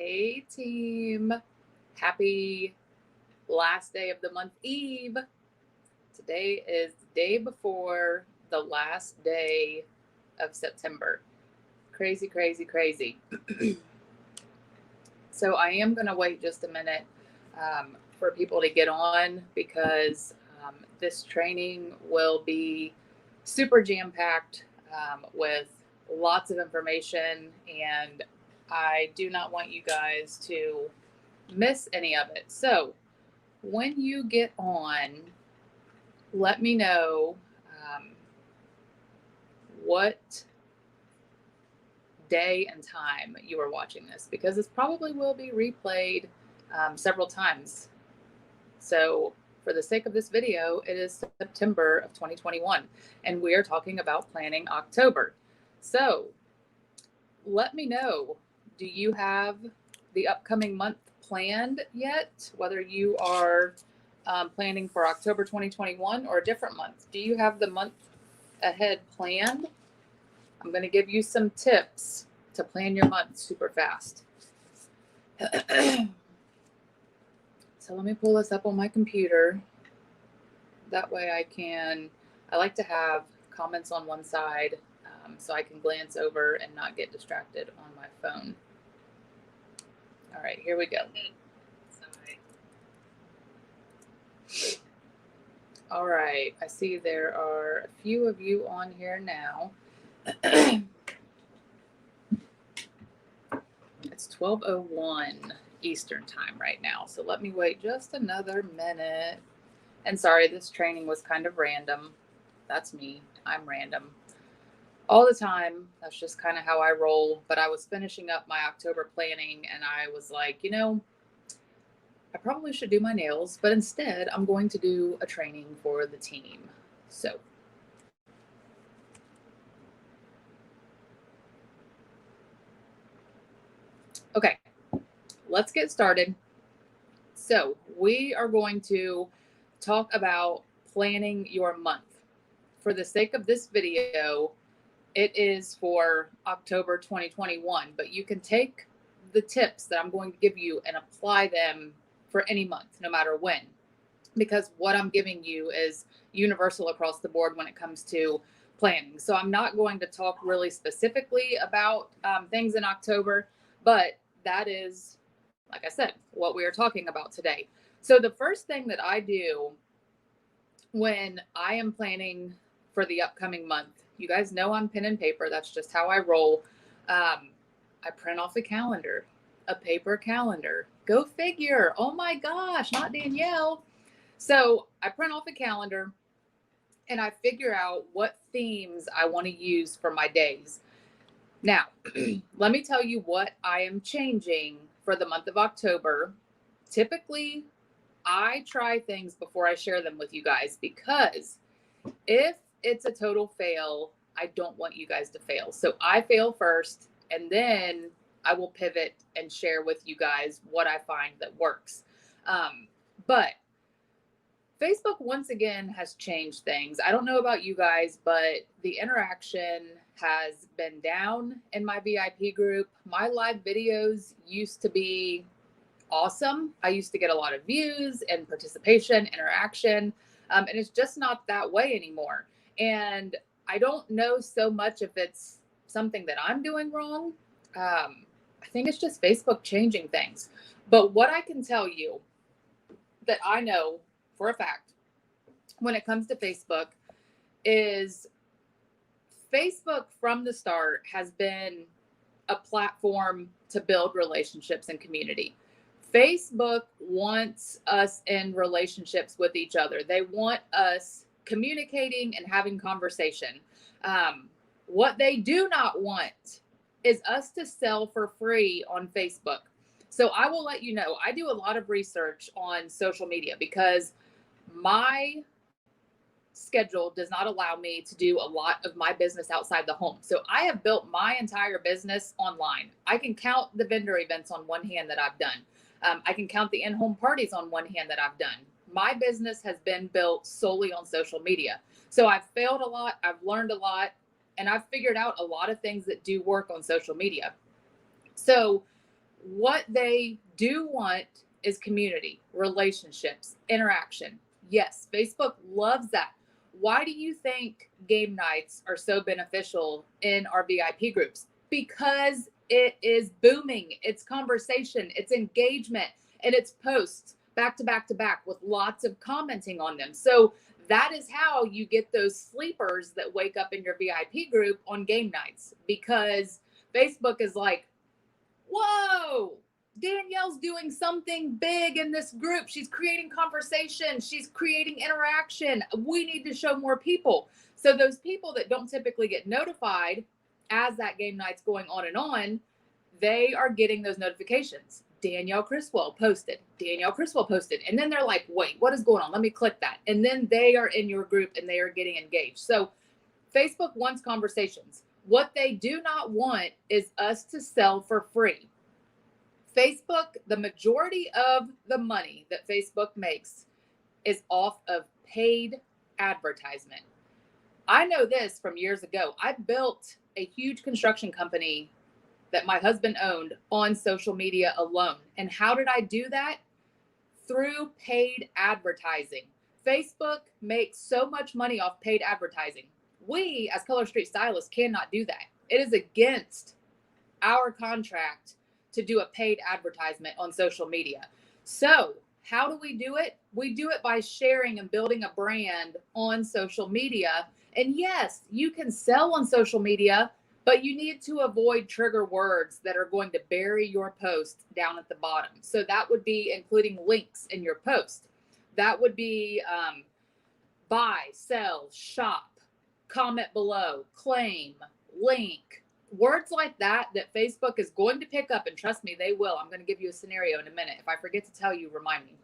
Hey team, happy last day of the month Eve. Today is the day before the last day of September. Crazy, crazy, crazy. So I am going to wait just a minute for people to get on because this training will be super jam-packed with lots of information, and I do not want you guys to miss any of it. So when you get on, let me know what day and time you are watching this, because this probably will be replayed several times. So for the sake of this video, it is September of 2021, and we are talking about planning October. So let me know, do you have the upcoming month planned yet? Whether you are planning for October 2021 or a different month. Do you have the month ahead planned? I'm going to give you some tips to plan your month super fast. So let me pull this up on my computer. That way I like to have comments on one side so I can glance over and not get distracted on my phone. All right, here we go. All right, I see there are a few of you on here now. It's 12:01 Eastern time right now, so let me wait just another minute. And sorry, this training was kind of random. That's me. I'm random all the time. That's just kind of how I roll. But I was finishing up my October planning, and I was like, I probably should do my nails, but instead I'm going to do a training for the team. So okay, let's get started. So we are going to talk about planning your month. For the sake of this video, it is for October 2021, but you can take the tips that I'm going to give you and apply them for any month, no matter when, because what I'm giving you is universal across the board when it comes to planning. So I'm not going to talk really specifically about things in October, but that is, like I said, what we are talking about today. So the first thing that I do when I am planning for the upcoming month, you guys know I'm pen and paper. That's just how I roll. I print off a calendar, a paper calendar. Go figure. Oh my gosh, not Danielle. So I print off a calendar and I figure out what themes I want to use for my days. Now, let me tell you what I am changing for the month of October. Typically, I try things before I share them with you guys, because if it's a total fail, I don't want you guys to fail. So I fail first, and then I will pivot and share with you guys what I find that works. But Facebook, once again, has changed things. I don't know about you guys, but the interaction has been down in my VIP group. My live videos used to be awesome. I used to get a lot of views and participation, interaction, and it's just not that way anymore. And I don't know so much if it's something that I'm doing wrong. I think it's just Facebook changing things. But what I can tell you that I know for a fact when it comes to Facebook is Facebook from the start has been a platform to build relationships and community. Facebook wants us in relationships with each other. They want us communicating and having conversation. What they do not want is us to sell for free on Facebook. So I will let you know, I do a lot of research on social media because my schedule does not allow me to do a lot of my business outside the home. So I have built my entire business online. I can count the vendor events on one hand that I've done. I can count the in-home parties on one hand that I've done. My business has been built solely on social media. So I've failed a lot, I've learned a lot, and I've figured out a lot of things that do work on social media. So What they do want is community, relationships, interaction. Yes, Facebook loves that. Why do you think game nights are so beneficial in our VIP groups? Because it is booming. It's conversation, it's engagement, and it's posts back to back to back with lots of commenting on them. So that is how you get those sleepers that wake up in your VIP group on game nights, because Facebook is like, whoa, Danielle's doing something big in this group. She's creating conversation. She's creating interaction. We need to show more people. So those people that don't typically get notified as that game night's going on, they are getting those notifications. Danielle Criswell posted. Danielle Criswell posted. And then they're like, wait, what is going on? Let me click that. And then they are in your group and they are getting engaged. So Facebook wants conversations. What they do not want is us to sell for free. Facebook, the majority of the money that Facebook makes is off of paid advertisement. I know this from years ago. I built a huge construction company that my husband owned on social media alone. And how did I do that? Through paid advertising. Facebook makes so much money off paid advertising. We, as Color Street stylists, cannot do that. It is against our contract to do a paid advertisement on social media. So how do we do it? We do it by sharing and building a brand on social media. And yes, you can sell on social media, but you need to avoid trigger words that are going to bury your post down at the bottom. So that would be including links in your post. That would be buy, sell, shop, comment below, claim, link, words like that Facebook is going to pick up. And trust me, they will. I'm going to give you a scenario in a minute. If I forget to tell you, remind me.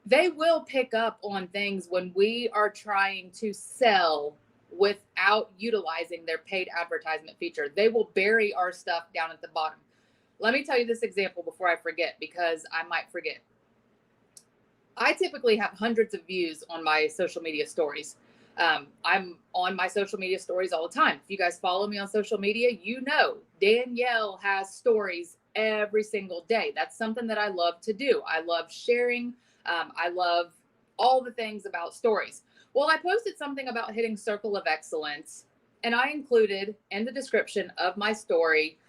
They will pick up on things when we are trying to sell without utilizing their paid advertisement feature. They will bury our stuff down at the bottom. Let me tell you this example before I forget, because I might forget. I typically have hundreds of views on my social media stories. I'm on my social media stories all the time. If you guys follow me on social media, you know Danielle has stories every single day. That's something that I love to do. I love sharing. I love all the things about stories. Well, I posted something about hitting Circle of Excellence, and I included in the description of my story,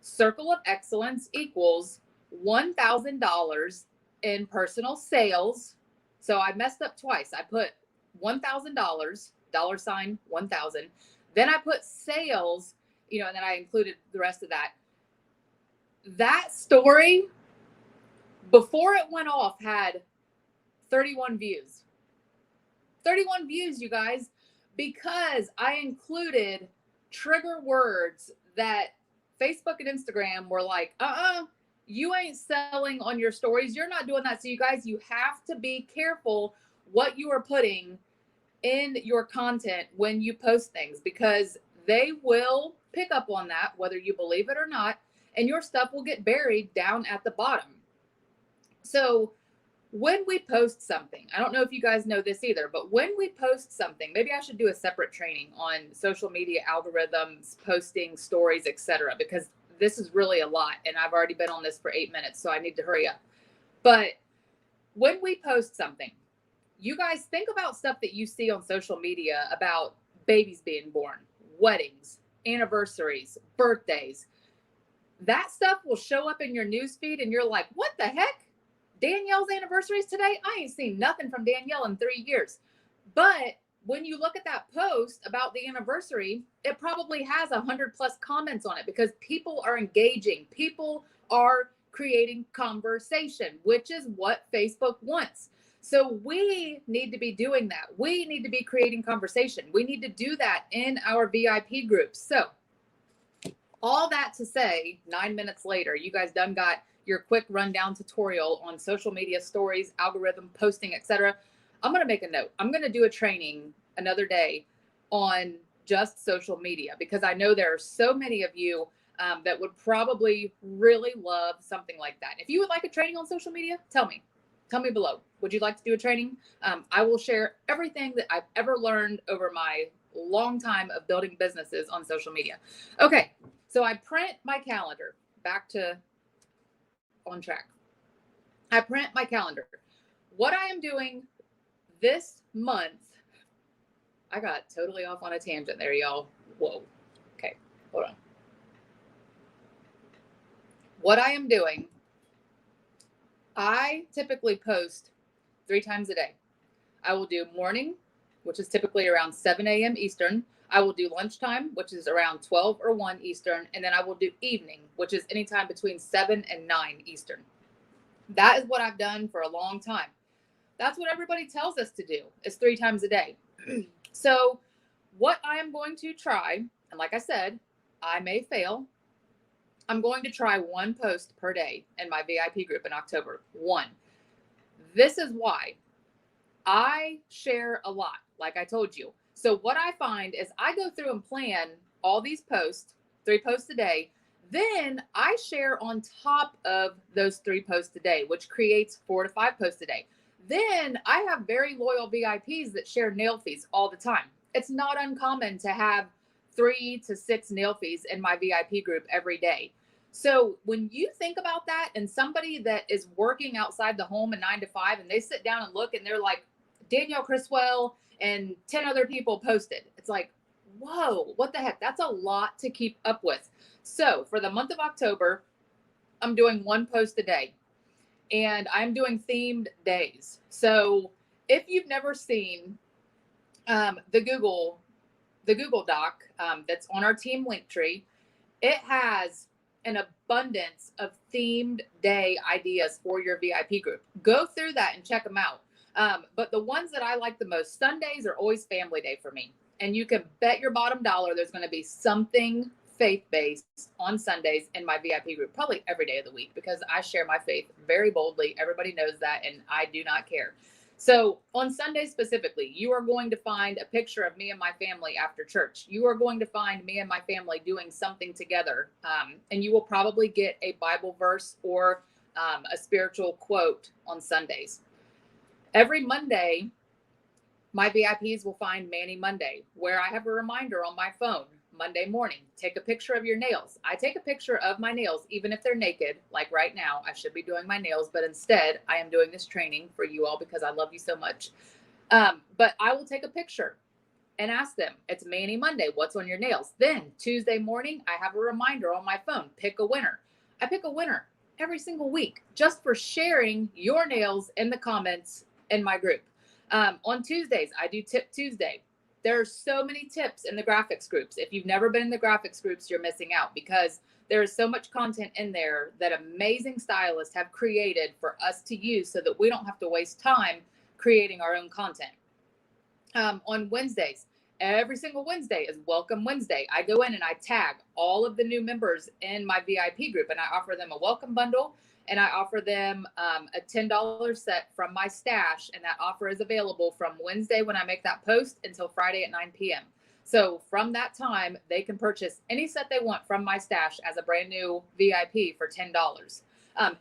Circle of Excellence equals $1,000 in personal sales. So I messed up twice. I put $1,000, $1,000. Then I put sales, and then I included the rest of that. That story, before it went off, had 31 views. 31 views, you guys, because I included trigger words that Facebook and Instagram were like, you ain't selling on your stories. You're not doing that. So you guys, you have to be careful what you are putting in your content when you post things, because they will pick up on that, whether you believe it or not, and your stuff will get buried down at the bottom. So when we post something, I don't know if you guys know this either, but when we post something, maybe I should do a separate training on social media algorithms, posting stories, etc., because this is really a lot, and I've already been on this for 8 minutes, so I need to hurry up. But when we post something, you guys think about stuff that you see on social media about babies being born, weddings, anniversaries, birthdays. That stuff will show up in your newsfeed, and you're like, what the heck? Danielle's anniversary is today? I ain't seen nothing from Danielle in 3 years. But when you look at that post about the anniversary, it probably has 100+ comments on it, because people are engaging. People are creating conversation, which is what Facebook wants. So we need to be doing that. We need to be creating conversation. We need to do that in our VIP groups. So all that to say, 9 minutes later, you guys done got your quick rundown tutorial on social media stories, algorithm, posting, etc. I'm going to make a note. I'm going to do a training another day on just social media, because I know there are so many of you that would probably really love something like that. If you would like a training on social media, tell me below. Would you like to do a training? I will share everything that I've ever learned over my long time of building businesses on social media. Okay. So I print my calendar. back to on track. I print my calendar. What I am doing this month, I got totally off on a tangent there, y'all. Whoa. Okay, hold on. What I am doing, I typically post 3 times a day. I will do morning, which is typically around 7 a.m. Eastern. I will do lunchtime, which is around 12 or 1 Eastern. And then I will do evening, which is anytime between 7 and 9 Eastern. That is what I've done for a long time. That's what everybody tells us to do, is 3 times a day. So what I am going to try, and like I said, I may fail. I'm going to try 1 post per day in my VIP group in October. 1. This is why I share a lot, like I told you. So what I find is I go through and plan all these posts, 3 posts a day. Then I share on top of those 3 posts a day, which creates 4 to 5 posts a day. Then I have very loyal VIPs that share nail fees all the time. It's not uncommon to have 3 to 6 nail fees in my VIP group every day. So when you think about that, and somebody that is working outside the home a 9 to 5, and they sit down and look and they're like, Danielle Criswell and 10 other people posted. It's like, whoa, what the heck? That's a lot to keep up with. So for the month of October, I'm doing 1 post a day, and I'm doing themed days. So if you've never seen the Google Doc that's on our team link tree, it has an abundance of themed day ideas for your VIP group. Go through that and check them out. But the ones that I like the most, Sundays are always family day for me. And you can bet your bottom dollar there's going to be something faith-based on Sundays in my VIP group, probably every day of the week, because I share my faith very boldly. Everybody knows that, and I do not care. So on Sundays specifically, you are going to find a picture of me and my family after church. You are going to find me and my family doing something together. And you will probably get a Bible verse or a spiritual quote on Sundays. Every Monday, my VIPs will find Manny Monday, where I have a reminder on my phone. Monday morning, take a picture of your nails. I take a picture of my nails, even if they're naked, like right now. I should be doing my nails, but instead I am doing this training for you all because I love you so much. But I will take a picture and ask them, it's Manny Monday, what's on your nails? Then Tuesday morning, I have a reminder on my phone, pick a winner. I pick a winner every single week just for sharing your nails in the comments in my group. On Tuesdays, I do Tip Tuesday. There are so many tips in the graphics groups. If you've never been in the graphics groups, you're missing out, because there is so much content in there that amazing stylists have created for us to use so that we don't have to waste time creating our own content. On Wednesdays, every single Wednesday is Welcome Wednesday. I go in and I tag all of the new members in my VIP group, and I offer them a welcome bundle, and I offer them a $10 set from my stash. And that offer is available from Wednesday when I make that post until Friday at 9 p.m. So from that time, they can purchase any set they want from my stash as a brand new VIP for $10.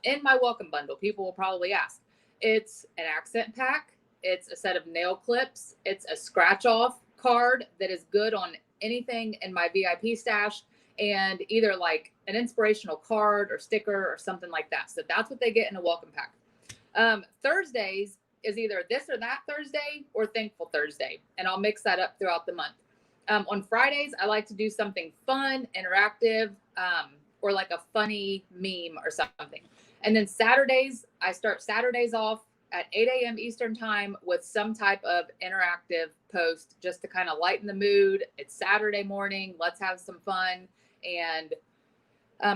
In my welcome bundle, people will probably ask, it's an accent pack, it's a set of nail clips, it's a scratch off card that is good on anything in my VIP stash, and either like an inspirational card or sticker or something like that. So that's what they get in a welcome pack. Thursdays is either this or that Thursday or Thankful Thursday, and I'll mix that up throughout the month. On Fridays, I like to do something fun, interactive, or like a funny meme or something. And then Saturdays, I start Saturdays off at 8 a.m. Eastern time with some type of interactive post just to kind of lighten the mood. It's Saturday morning. Let's have some fun. And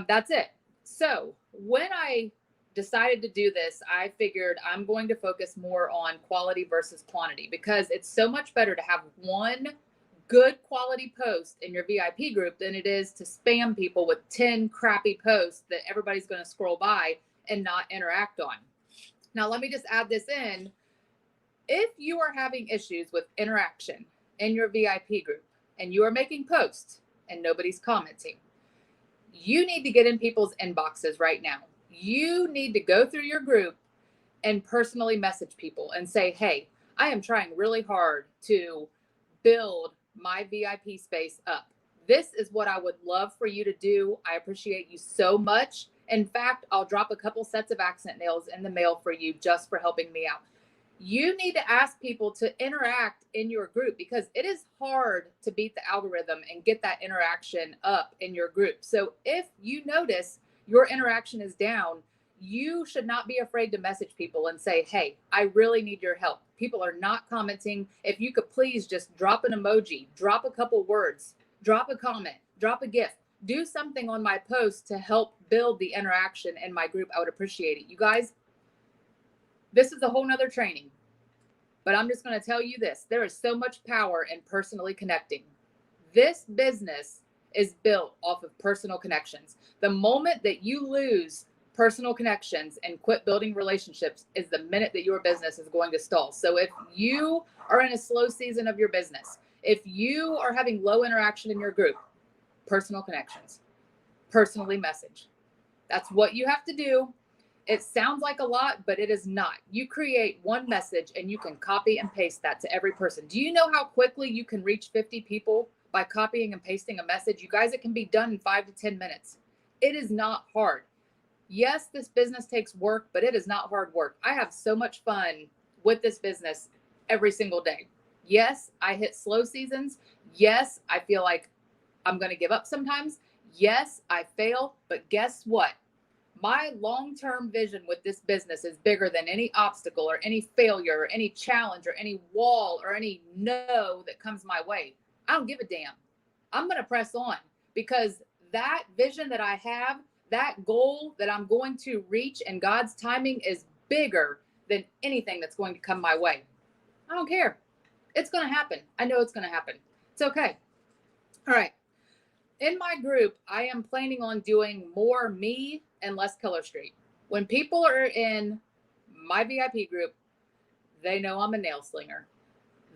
that's it. So when I decided to do this, I figured I'm going to focus more on quality versus quantity, because it's so much better to have one good quality post in your VIP group than it is to spam people with 10 crappy posts that everybody's going to scroll by and not interact on. Now, let me just add this in. If you are having issues with interaction in your VIP group and you are making posts and nobody's commenting, you need to get in people's inboxes right now. You need to go through your group and personally message people and say, hey, I am trying really hard to build my VIP space up. This is what I would love for you to do. I appreciate you so much. In fact, I'll drop a couple sets of accent nails in the mail for you just for helping me out. You need to ask people to interact in your group because it is hard to beat the algorithm and get that interaction up in your group. So if you notice your interaction is down, you should not be afraid to message people and say, hey, I really need your help. People are not commenting. If you could please just drop an emoji, drop a couple words, drop a comment, drop a GIF, do something on my post to help build the interaction in my group. I would appreciate it. You guys, this is a whole nother training, but I'm just going to tell you this. There is so much power in personally connecting. This business is built off of personal connections. The moment that you lose personal connections and quit building relationships is the minute that your business is going to stall. So if you are in a slow season of your business, if you are having low interaction in your group, personal connections, personally message. That's what you have to do. It sounds like a lot, but it is not. You create one message and you can copy and paste that to every person. Do you know how quickly you can reach 50 people by copying and pasting a message? You guys, it can be done in 5 to 10 minutes. It is not hard. Yes, this business takes work, but it is not hard work. I have so much fun with this business every single day. Yes, I hit slow seasons. Yes, I feel like I'm going to give up sometimes. Yes, I fail, but guess what? My long-term vision with this business is bigger than any obstacle or any failure or any challenge or any wall or any no that comes my way. I don't give a damn. I'm going to press on because that vision that I have, that goal that I'm going to reach in God's timing is bigger than anything that's going to come my way. I don't care. It's going to happen. I know it's going to happen. It's okay. All right. In my group, I am planning on doing more me and less Color Street. When people are in my VIP group, they know I'm a nail slinger.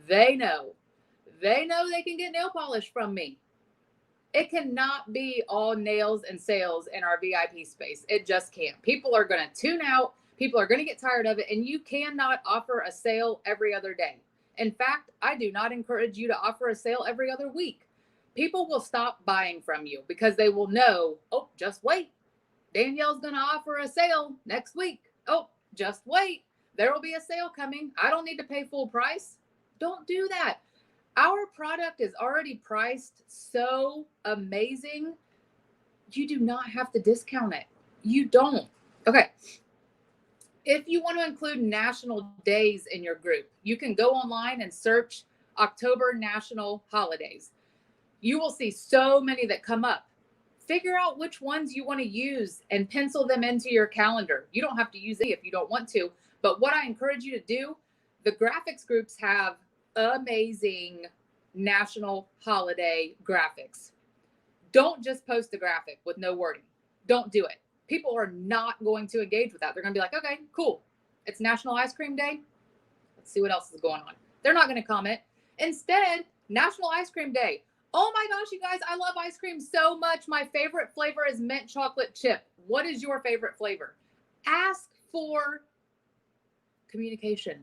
They know they can get nail polish from me. It cannot be all nails and sales in our VIP space. It just can't. People are going to tune out. People are going to get tired of it. And you cannot offer a sale every other day. In fact, I do not encourage you to offer a sale every other week. People will stop buying from you because they will know, oh, just wait. Danielle's going to offer a sale next week. Oh, just wait. There will be a sale coming. I don't need to pay full price. Don't do that. Our product is already priced so amazing. You do not have to discount it. You don't. Okay. If you want to include national days in your group, you can go online and search October national holidays. You will see so many that come up. Figure out which ones you want to use and pencil them into your calendar. You don't have to use it if you don't want to. But what I encourage you to do, the graphics groups have amazing national holiday graphics. Don't just post a graphic with no wording. Don't do it. People are not going to engage with that. They're going to be like, okay, cool. It's National Ice Cream Day. Let's see what else is going on. They're not going to comment. Instead, National Ice Cream Day. Oh my gosh, you guys, I love ice cream so much. My favorite flavor is mint chocolate chip. What is your favorite flavor? Ask for communication,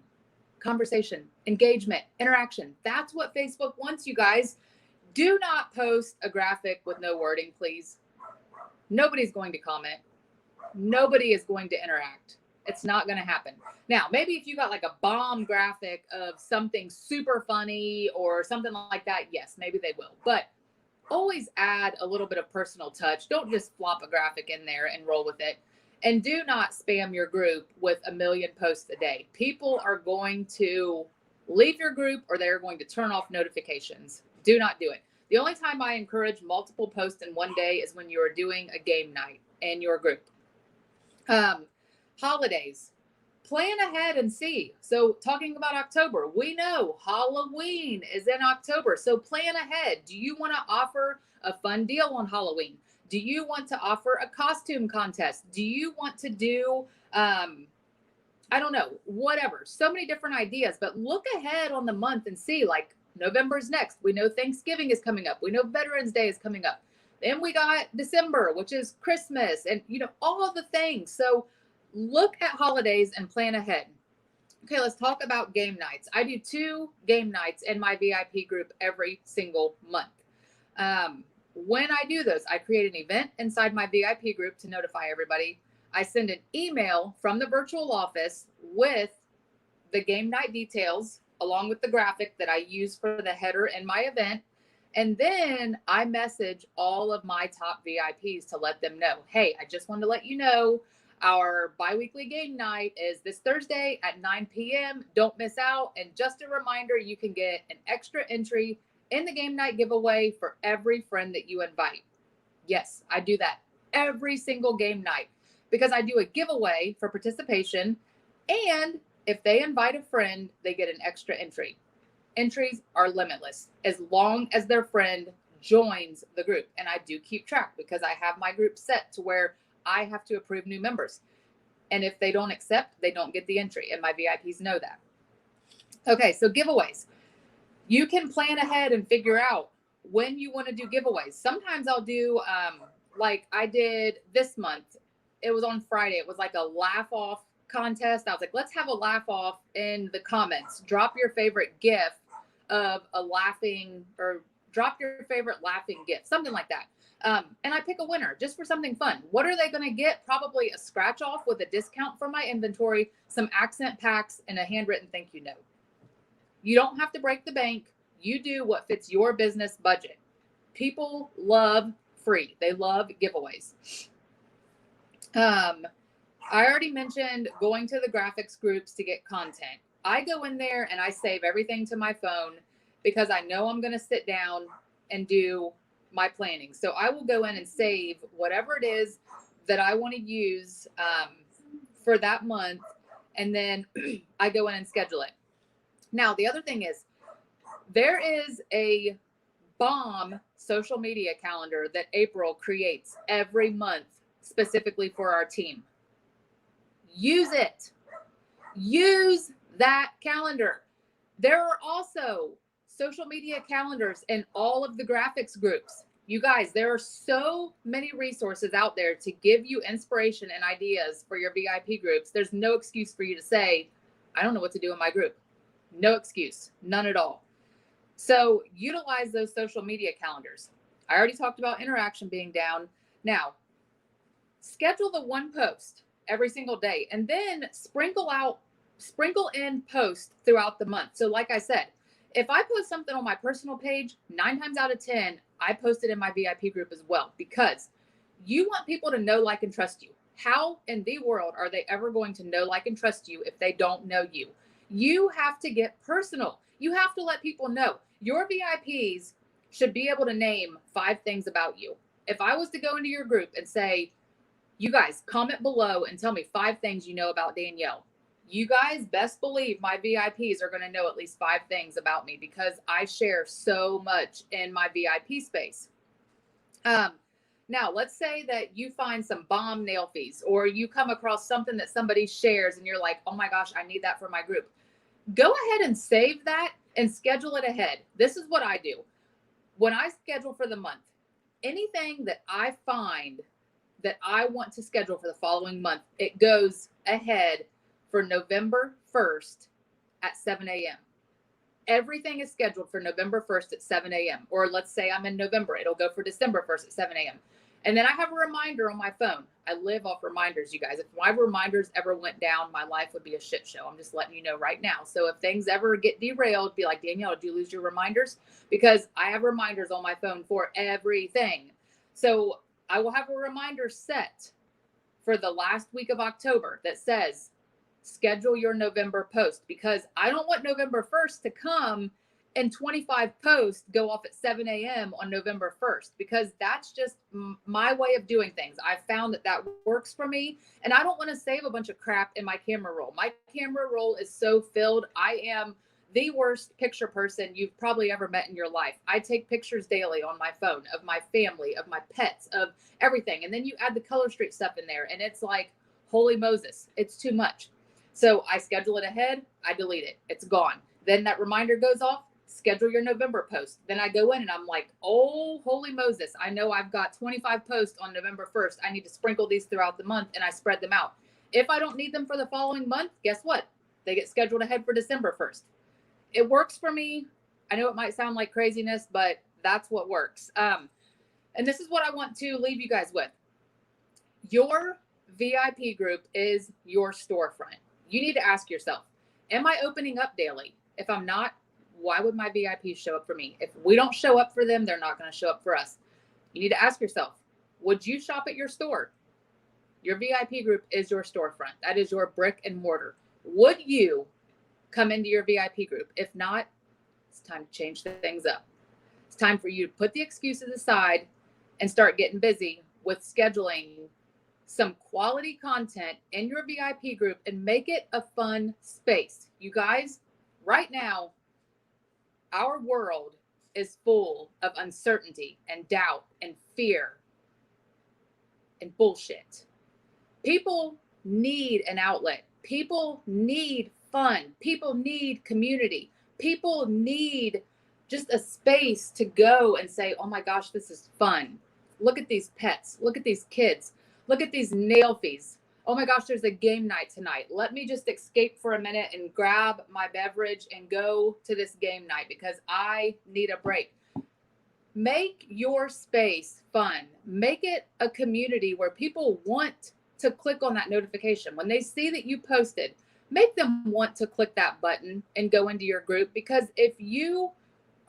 conversation, engagement, interaction. That's what Facebook wants, you guys. Do not post a graphic with no wording, please. Nobody's going to comment. Nobody is going to interact. It's not going to happen. Now, maybe if you got like a bomb graphic of something super funny or something like that, yes, maybe they will. But always add a little bit of personal touch. Don't just flop a graphic in there and roll with it. And do not spam your group with a million posts a day. People are going to leave your group or they're going to turn off notifications. Do not do it. The only time I encourage multiple posts in one day is when you are doing a game night in your group. Holidays, plan ahead and see. So talking about October, we know Halloween is in October. So plan ahead. Do you want to offer a fun deal on Halloween? Do you want to offer a costume contest? Do you want to do, I don't know, whatever. So many different ideas, but look ahead on the month and see, like, November's next. We know Thanksgiving is coming up. We know Veterans Day is coming up. Then we got December, which is Christmas, and, you know, all of the things. So look at holidays and plan ahead. Okay, let's talk about game nights. I do 2 game nights in my VIP group every single month. When I do those, I create an event inside my VIP group to notify everybody. I send an email from the virtual office with the game night details, along with the graphic that I use for the header in my event. And then I message all of my top VIPs to let them know, hey, I just wanted to let you know our biweekly game night is this Thursday at 9 p.m. Don't miss out. And just a reminder, you can get an extra entry in the game night giveaway for every friend that you invite. Yes, I do that every single game night because I do a giveaway for participation. And if they invite a friend, they get an extra entry. Entries are limitless as long as their friend joins the group. And I do keep track because I have my group set to where I have to approve new members. And if they don't accept, they don't get the entry. And my VIPs know that. Okay, so giveaways. You can plan ahead and figure out when you want to do giveaways. Sometimes I'll do, like I did this month. It was on Friday. It was like a laugh off contest. I was like, let's have a laugh off in the comments. Drop your favorite GIF of a laughing, or drop your favorite laughing GIF, something like that. And I pick a winner just for something fun. What are they going to get? Probably a scratch off with a discount from my inventory, some accent packs, and a handwritten thank you note. You don't have to break the bank. You do what fits your business budget. People love free. They love giveaways. I already mentioned going to the graphics groups to get content. I go in there and I save everything to my phone because I know I'm going to sit down and do my planning. So I will go in and save whatever it is that I want to use for that month. And then I go in and schedule it. Now, the other thing is there is a bomb social media calendar that April creates every month specifically for our team. Use it. Use that calendar. There are also social media calendars in all of the graphics groups. You guys, there are so many resources out there to give you inspiration and ideas for your VIP groups. There's no excuse for you to say, I don't know what to do in my group. No excuse, none at all. So utilize those social media calendars. I already talked about interaction being down. Now, schedule the one post every single day and then sprinkle in posts throughout the month. So like I said, if I post something on my personal page, 9 times out of 10, I post it in my VIP group as well, because you want people to know, like, and trust you. How in the world are they ever going to know, like, and trust you if they don't know you? You have to get personal. You have to let people know. Your VIPs should be able to name 5 things about you. If I was to go into your group and say, you guys comment below and tell me 5 things you know about Danielle, you guys best believe my VIPs are going to know at least 5 things about me because I share so much in my VIP space. Now, let's say that you find some bomb nail fees, or you come across something that somebody shares and you're like, oh my gosh, I need that for my group. Go ahead and save that and schedule it ahead. This is what I do. When I schedule for the month, anything that I find that I want to schedule for the following month, it goes ahead for November 1st at 7 a.m. Everything is scheduled for November 1st at 7 a.m. Or let's say I'm in November, it'll go for December 1st at 7 a.m. And then I have a reminder on my phone. I live off reminders, you guys. If my reminders ever went down, my life would be a shit show. I'm just letting you know right now. So if things ever get derailed, be like, Danielle, did you lose your reminders? Because I have reminders on my phone for everything. So I will have a reminder set for the last week of October that says, schedule your November post, because I don't want November 1st to come and 25 posts go off at 7 a.m. on November 1st, because that's just my way of doing things. I found that works for me, and I don't want to save a bunch of crap in my camera roll. My camera roll is so filled. I am the worst picture person you've probably ever met in your life. I take pictures daily on my phone of my family, of my pets, of everything. And then you add the Color Street stuff in there, and it's like, holy Moses, it's too much. So I schedule it ahead, I delete it, it's gone. Then that reminder goes off, schedule your November post. Then I go in and I'm like, oh, holy Moses, I know I've got 25 posts on November 1st. I need to sprinkle these throughout the month, and I spread them out. If I don't need them for the following month, guess what? They get scheduled ahead for December 1st. It works for me. I know it might sound like craziness, but that's what works. And And this is what I want to leave you guys with. Your VIP group is your storefront. You need to ask yourself, am I opening up daily? If I'm not, why would my VIPs show up for me? If we don't show up for them, they're not going to show up for us. You need to ask yourself, would you shop at your store? Your VIP group is your storefront. That is your brick and mortar. Would you come into your VIP group? If not, it's time to change things up. It's time for you to put the excuses aside and start getting busy with scheduling some quality content in your VIP group and make it a fun space. You guys, right now, our world is full of uncertainty and doubt and fear and bullshit. People need an outlet. People need fun. People need community. People need just a space to go and say, oh my gosh, this is fun. Look at these pets. Look at these kids. Look at these nailfies. Oh my gosh, there's a game night tonight. Let me just escape for a minute and grab my beverage and go to this game night because I need a break. Make your space fun. Make it a community where people want to click on that notification. When they see that you posted, make them want to click that button and go into your group, because if you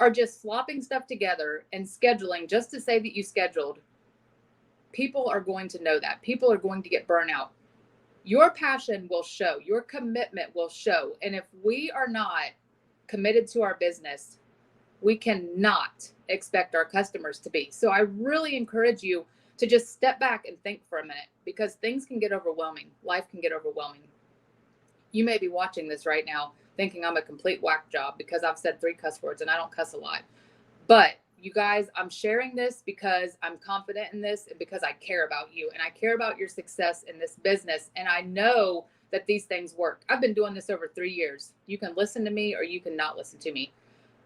are just slopping stuff together and scheduling just to say that you scheduled, people are going to know that. People are going to get burnout. Your passion will show. Your commitment will show. And if we are not committed to our business, we cannot expect our customers to be. So I really encourage you to just step back and think for a minute, because things can get overwhelming. Life can get overwhelming. You may be watching this right now thinking I'm a complete whack job because I've said 3 cuss words and I don't cuss a lot. But you guys, I'm sharing this because I'm confident in this and because I care about you and I care about your success in this business. And I know that these things work. I've been doing this over 3 years. You can listen to me or you can not listen to me.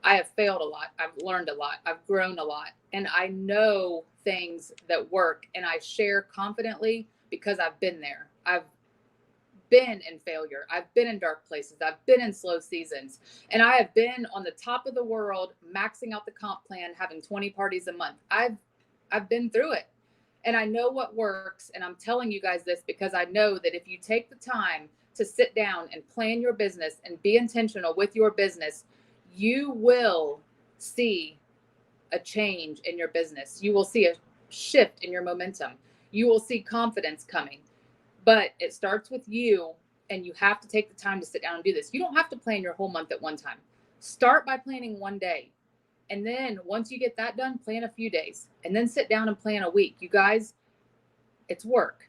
I have failed a lot. I've learned a lot. I've grown a lot. And I know things that work. And I share confidently because I've been there. I've been in failure. I've been in dark places. I've been in slow seasons. And I have been on the top of the world, maxing out the comp plan, having 20 parties a month. I've been through it. And I know what works. And I'm telling you guys this because I know that if you take the time to sit down and plan your business and be intentional with your business, you will see a change in your business. You will see a shift in your momentum. You will see confidence coming. But it starts with you, and you have to take the time to sit down and do this. You don't have to plan your whole month at one time. Start by planning one day. And then once you get that done, plan a few days. And then sit down and plan a week. You guys, it's work.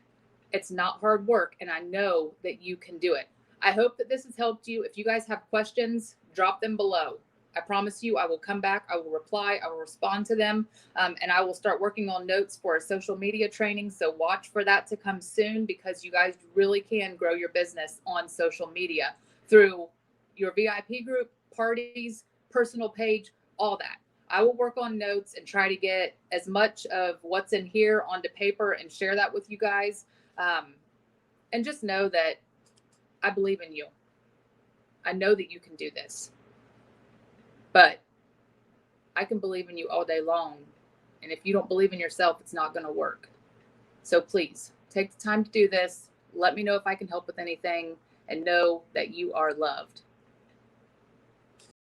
It's not hard work. And I know that you can do it. I hope that this has helped you. If you guys have questions, drop them below. I promise you, I will come back. I will reply. I will respond to them. And I will start working on notes for a social media training. So watch for that to come soon, because you guys really can grow your business on social media through your VIP group, parties, personal page, all that. I will work on notes and try to get as much of what's in here onto paper and share that with you guys. And just know that I believe in you. I know that you can do this. But I can believe in you all day long. And if you don't believe in yourself, it's not going to work. So please take the time to do this. Let me know if I can help with anything, and know that you are loved.